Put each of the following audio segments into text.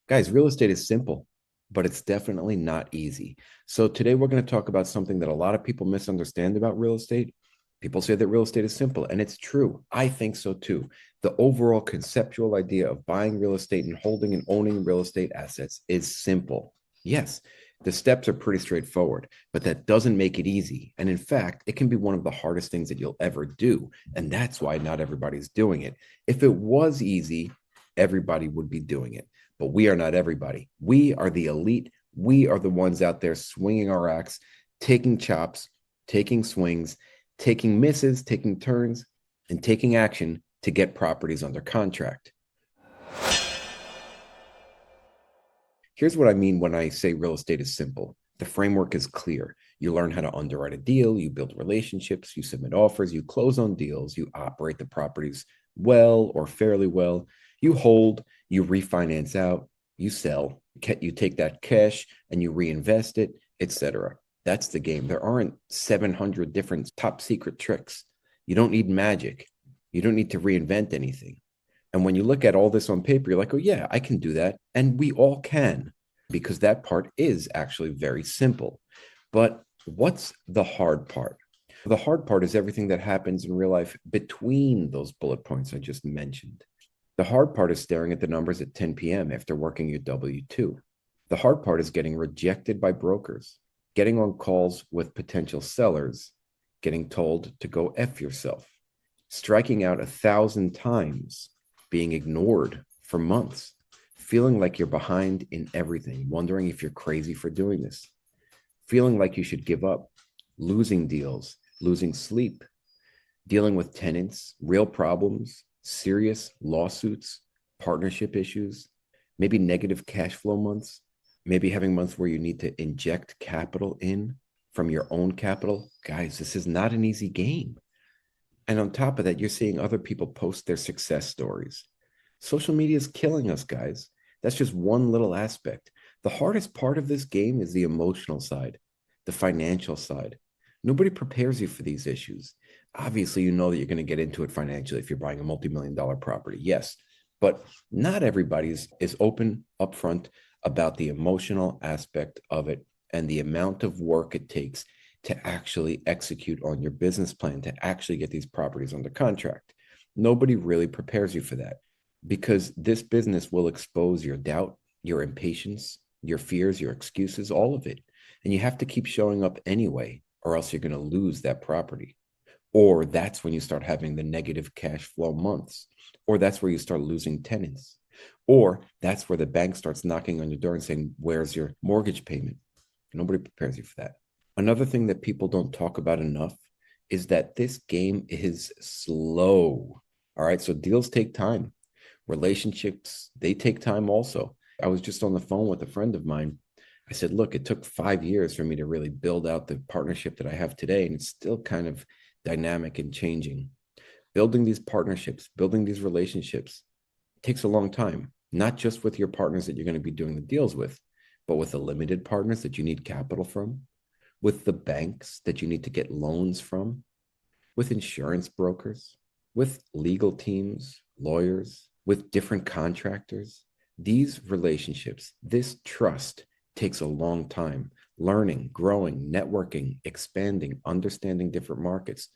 Guys, real estate is simple, but it's definitely not easy. So today we're going to talk about something that a lot of people misunderstand about real estate. People say that real estate is simple, and it's true. I think so too. The overall conceptual idea of buying real estate and holding and owning real estate assets is simple. Yes, the steps are pretty straightforward, but that doesn't make it easy. And in fact, it can be one of the hardest things that you'll ever do. And that's why not everybody's doing it. If it was easy, everybody would be doing it. But we are not everybody. We are the elite. We are the ones out there swinging our axe, taking chops, taking swings, taking misses, taking turns, and taking action to get properties under contract. Here's what I mean when I say real estate is simple. The framework is clear. You learn how to underwrite a deal, you build relationships, you submit offers, you close on deals, you operate the properties well or fairly well, you hold, you refinance out, you sell, you take that cash and you reinvest it, etc. That's the game. There aren't 700 different top secret tricks. You don't need magic. You don't need to reinvent anything. And when you look at all this on paper, you're like, oh, yeah, I can do that. And we all can, because that part is actually very simple. But what's the hard part? The hard part is everything that happens in real life between those bullet points I just mentioned. The hard part is staring at the numbers at 10 p.m. after working your W 2. The hard part is getting rejected by brokers, getting on calls with potential sellers, getting told to go F yourself, striking out 1,000 times, being ignored for months, feeling like you're behind in everything, wondering if you're crazy for doing this, feeling like you should give up, losing deals, losing sleep, dealing with tenants, real problems, serious lawsuits, partnership issues, maybe negative cash flow months, maybe having months where you need to inject capital in from your own capital. Guys, this is not an easy game. And on top of that, you're seeing other people post their success stories. Social media is killing us, guys. That's just one little aspect. The hardest part of this game is the emotional side, the financial side. Nobody prepares you for these issues. Obviously, you know that you're going to get into it financially if you're buying a multi-million dollar property. Yes, but not everybody is open upfront about the emotional aspect of it and the amount of work it takes to actually execute on your business plan, to actually get these properties under contract. Nobody really prepares you for that because this business will expose your doubt, your impatience, your fears, your excuses, all of it. And you have to keep showing up anyway, or else you're going to lose that property. Or that's when you start having the negative cash flow months, or that's where you start losing tenants, or that's where the bank starts knocking on your door and saying, where's your mortgage payment? Nobody prepares you for that. Another thing that people don't talk about enough is that this game is slow. All right. So deals take time. Relationships, they take time also. I was just on the phone with a friend of mine. I said, look, it took 5 years for me to really build out the partnership that I have today. And it's still kind of dynamic and changing. Building these partnerships, building these relationships takes a long time, not just with your partners that you're going to be doing the deals with, but with the limited partners that you need capital from, with the banks that you need to get loans from, with insurance brokers, with legal teams, lawyers, with different contractors. These relationships, this trust takes a long time. Learning, growing, networking, expanding, understanding different markets.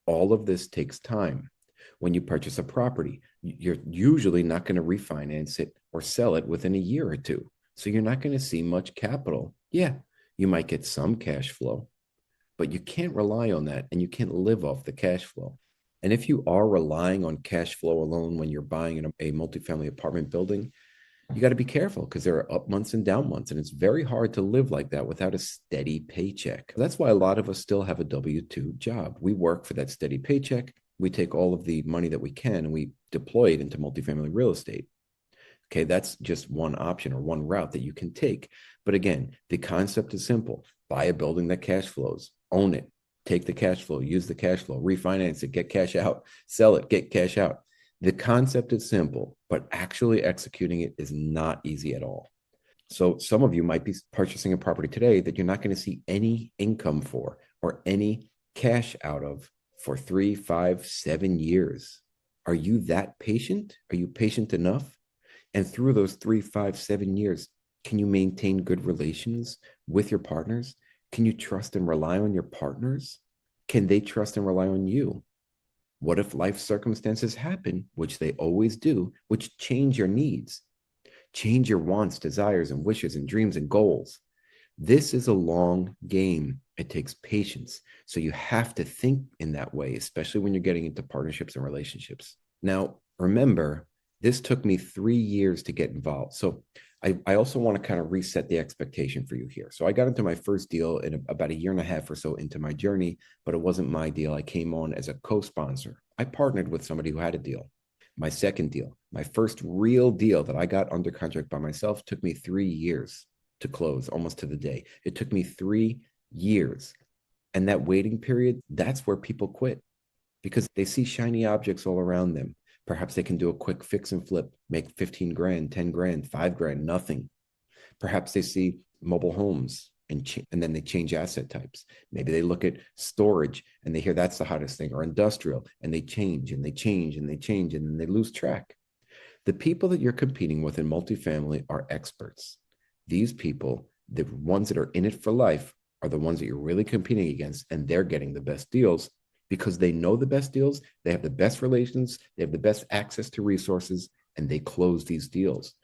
All of this takes time. When you purchase a property, you're usually not going to refinance it or sell it within a year or two. So you're not going to see much capital. Yeah, you might get some cash flow, but you can't rely on that and you can't live off the cash flow. And if you are relying on cash flow alone when you're buying a multifamily apartment building, you got to be careful because there are up months and down months. And it's very hard to live like that without a steady paycheck. That's why a lot of us still have a W 2 job. We work for that steady paycheck. We take all of the money that we can and we deploy it into multifamily real estate. Okay, that's just one option or one route that you can take. But again, the concept is simple. Buy a building that cash flows, own it, take the cash flow, use the cash flow, refinance it, get cash out, sell it, get cash out. The concept is simple, but actually executing it is not easy at all. So some of you might be purchasing a property today that you're not going to see any income for or any cash out of for 3, 5, 7 years. Are you that patient? Are you patient enough? And through those 3, 5, 7 years, can you maintain good relations with your partners? Can you trust and rely on your partners? Can they trust and rely on you? What if life circumstances happen, which they always do, which change your needs, change your wants, desires, and wishes, and dreams and goals? This is a long game. It takes patience. So you have to think in that way, especially when you're getting into partnerships and relationships. Now, remember, this took me 3 years to get involved. So I also want to kind of reset the expectation for you here. So I got into my first deal in about a year and a half or so into my journey, but it wasn't my deal. I came on as a co-sponsor. I partnered with somebody who had a deal. My second deal, my first real deal that I got under contract by myself, took me 3 years to close, almost to the day. It took me 3 years. And that waiting period, that's where people quit because they see shiny objects all around them. Perhaps they can do a quick fix and flip, make 15 grand, 10 grand, 5 grand, nothing. Perhaps they see mobile homes and then they change asset types. Maybe they look at storage and they hear that's the hottest thing, or industrial, and they change and they change and they change and then they lose track. The people that you're competing with in multifamily are experts. These people, the ones that are in it for life, are the ones that you're really competing against, and they're getting the best deals because they know the best deals, they have the best relations, they have the best access to resources, and they close these deals.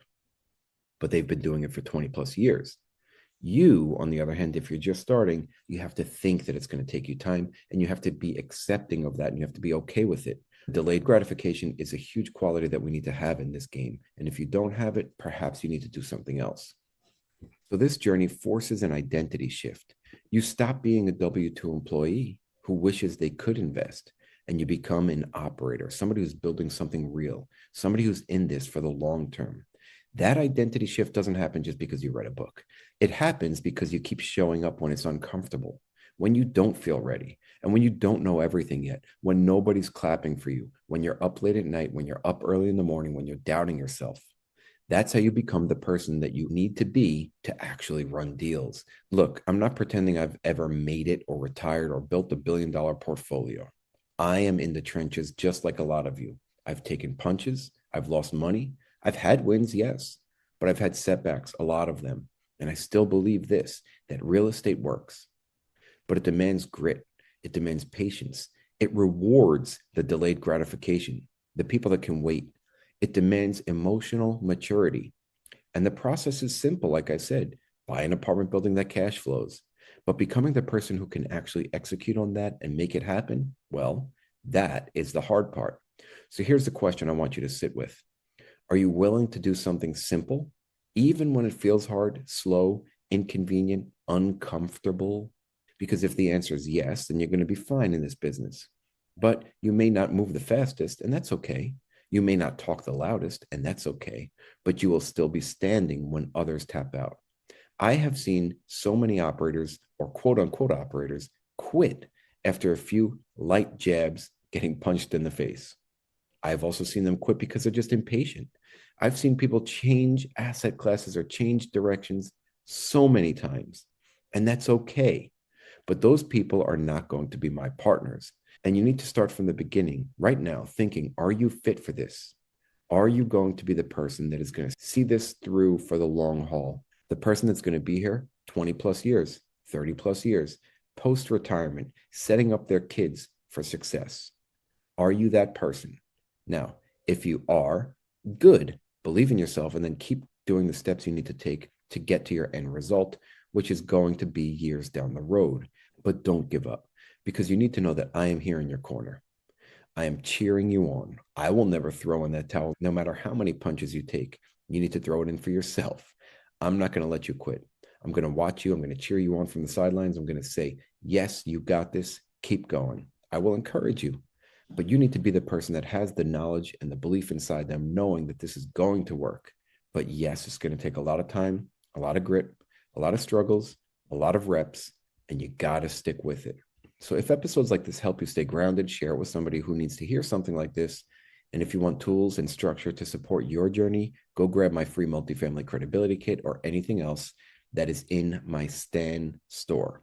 But they've been doing it for 20 plus years. You, on the other hand, if you're just starting, you have to think that it's going to take you time, and you have to be accepting of that, and you have to be okay with it. Delayed gratification is a huge quality that we need to have in this game. And if you don't have it, perhaps you need to do something else. So this journey forces an identity shift. You stop being a W-2 employee who wishes they could invest, and you become an operator, somebody who's building something real, somebody who's in this for the long term. That identity shift doesn't happen just because you read a book. It happens because you keep showing up when it's uncomfortable, when you don't feel ready, and when you don't know everything yet, when nobody's clapping for you, when you're up late at night, when you're up early in the morning, when you're doubting yourself. That's how you become the person that you need to be to actually run deals. Look, I'm not pretending I've ever made it or retired or built $1 billion portfolio. I am in the trenches just like a lot of you. I've taken punches, I've lost money, I've had wins, yes, but I've had setbacks, a lot of them. And I still believe this, that real estate works, but it demands grit, it demands patience, it rewards the delayed gratification, the people that can wait. It demands emotional maturity. And the process is simple, like I said, buy an apartment building that cash flows. But becoming the person who can actually execute on that and make it happen, well, that is the hard part. So here's the question I want you to sit with. Are you willing to do something simple, even when it feels hard, slow, inconvenient, uncomfortable? Because if the answer is yes, then you're going to be fine in this business. But you may not move the fastest, and that's okay. You may not talk the loudest, and that's okay. But you will still be standing when others tap out. I have seen so many operators, or quote unquote operators, quit after a few light jabs getting punched in the face. I've also seen them quit because they're just impatient. I've seen people change asset classes or change directions so many times, and that's okay. But those people are not going to be my partners. And you need to start from the beginning right now, thinking, are you fit for this? Are you going to be the person that is going to see this through for the long haul? The person that's going to be here 20 plus years, 30 plus years, post retirement, setting up their kids for success. Are you that person? Now, if you are, good. Believe in yourself and then keep doing the steps you need to take to get to your end result, which is going to be years down the road. But don't give up because you need to know that I am here in your corner. I am cheering you on. I will never throw in that towel, no matter how many punches you take. You need to throw it in for yourself. I'm not going to let you quit. I'm going to watch you. I'm going to cheer you on from the sidelines. I'm going to say, yes, you got this. Keep going. I will encourage you. But you need to be the person that has the knowledge and the belief inside them, knowing that this is going to work. But yes, it's going to take a lot of time, a lot of grit, a lot of struggles, a lot of reps, and you got to stick with it. So if episodes like this help you stay grounded, share it with somebody who needs to hear something like this. And if you want tools and structure to support your journey, go grab my free multifamily credibility kit or anything else that is in my Stan store.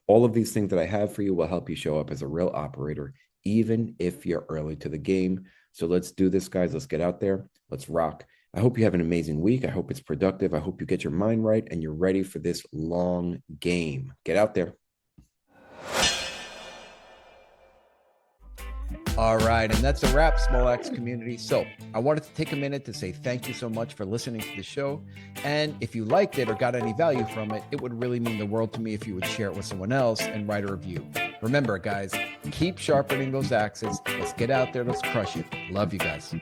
All of these things that I have for you will help you show up as a real operator, even if you're early to the game. So let's do this, guys. Let's get out there. Let's rock. I hope you have an amazing week. I hope it's productive. I hope you get your mind right and you're ready for this long game. Get out there. All right, and that's a wrap, Small Axe community. So I wanted to take a minute to say thank you so much for listening to the show. And if you liked it or got any value from it, it would really mean the world to me if you would share it with someone else and write a review. Remember, guys, keep sharpening those axes. Let's get out there. Let's crush it. Love you guys.